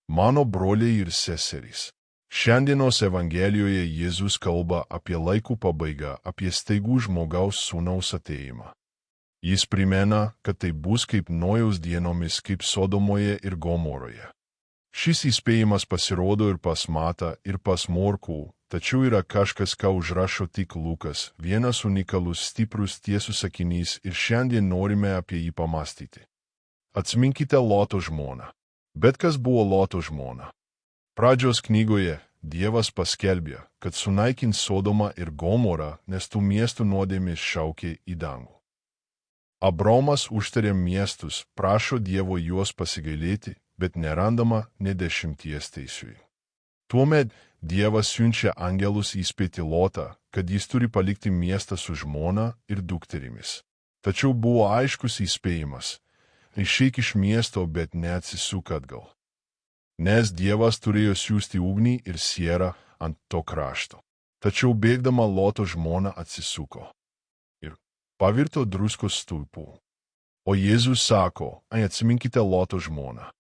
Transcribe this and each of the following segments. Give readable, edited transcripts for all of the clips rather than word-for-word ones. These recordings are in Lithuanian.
Mano broliai ir seserys. Šiandienos Evangelijoje Jėzus kalba apie laikų pabaigą, apie staigų žmogaus sūnaus atėjimą. Jis primena, kad tai bus kaip Nojaus dienomis, kaip Sodomoje ir Gomoroje. Šis įspėjimas pasirodo ir pas Matą, ir pas Morkų, tačiau yra kažkas, ką užrašo tik Lukas, vienas unikalus, stiprus, tiesus sakinys ir šiandien norime apie jį pamastyti. Atsiminkite Loto žmoną. Bet kas buvo Loto žmona? Pradžios knygoje Dievas paskelbė, kad sunaikins Sodomą ir Gomorą, nes tų miestų nuodėmės šaukė į dangų. Abraomas užtarė miestus, prašo Dievo juos pasigailėti, bet nerandama nė 10 teisiųjų. Tuomet Dievas siunčia angelus įspėti Lotą, kad jis turi palikti miestą su žmona ir dukterimis. Tačiau buvo aiškus įspėjimas: išeik iš miesto, bet neatsisuk atgal. Nes Dievas turėjo siųsti ugnį ir sierą ant to krašto. Tačiau bėgdama Loto žmona atsisuko ir pavirto druskos stulpų. O Jėzus sako: atsiminkite Loto žmoną.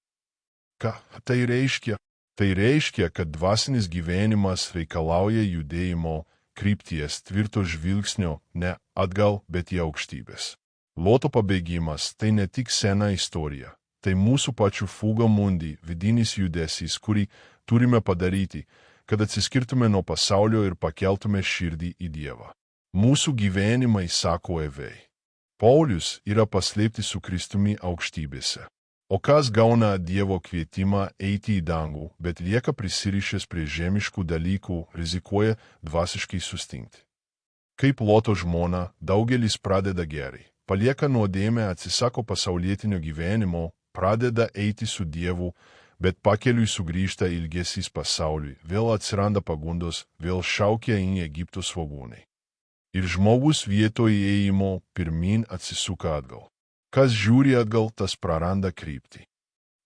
Ką tai reiškia? Tai reiškia, kad dvasinis gyvenimas reikalauja judėjimo, krypties, tvirto žvilgsnio, ne atgal, bet į aukštybės. Loto pabėgimas tai ne tik sena istorija, tai mūsų pačių fuga mundi, vidinis judesys, kurį turime padaryti, kad atsiskirtume nuo pasaulio ir pakeltume širdį į Dievą. Mūsų gyvenimai, sako Evei. Paulius yra paslėpti su Kristumi aukštybėse. O kas gauna Dievo kvietimą eiti į dangų, bet lieka prisirišęs prie žemiškų dalykų, rizikuoja dvasiškai sustingti. Kaip Loto žmona, daugelis pradeda gerai. Palieka nuodėmę, atsisako pasaulietinio gyvenimo, pradeda eiti su Dievu, bet pakeliui sugrįžta ilgesys pasauliui, vėl atsiranda pagundos, vėl šaukia į Egipto svogūnai. Ir žmogus vietoj ėjimo pirmin atsisuka atgal. Kas žiūri atgal, tas praranda kryptį.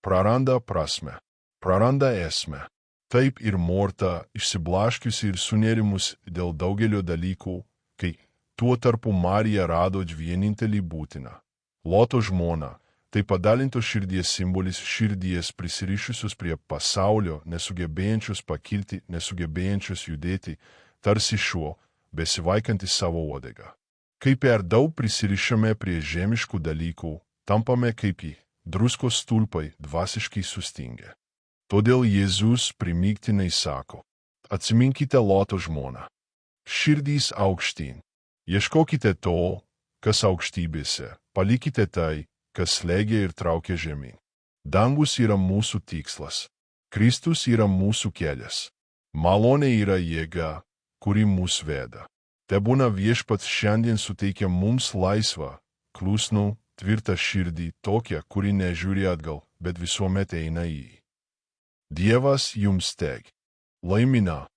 Praranda prasmę. Praranda esmę. Taip ir Morta, išsiblaškiusi ir sunerimus dėl daugelio dalykų, kai tuo tarpu Marija rado vienintelį būtiną. Loto žmona, tai padalintos širdies simbolis, širdies prisirišusios prie pasaulio, nesugebėjančios pakilti, nesugebėjančios judėti, tarsi šuo, besivaikantis savo uodegą. Kai per daug prisirišame prie žemiškų dalykų, tampame kaip į druskos stulpai, dvasiškai sustingę. Todėl Jėzus primygtinai sako: atsiminkite Loto žmoną. Širdys aukštyn. Ieškokite to, kas aukštybėse, palikite tai, kas slegia ir traukia žemyn. Dangus yra mūsų tikslas. Kristus yra mūsų kelias. Malonė yra jėga, kuri mus veda. Tebūna Viešpats šiandien suteikia mums laisvą, klusnų, tvirtą širdį, tokią, kuri nežiūri atgal, bet visuomet eina į jį. Dievas jums teg. Laimina.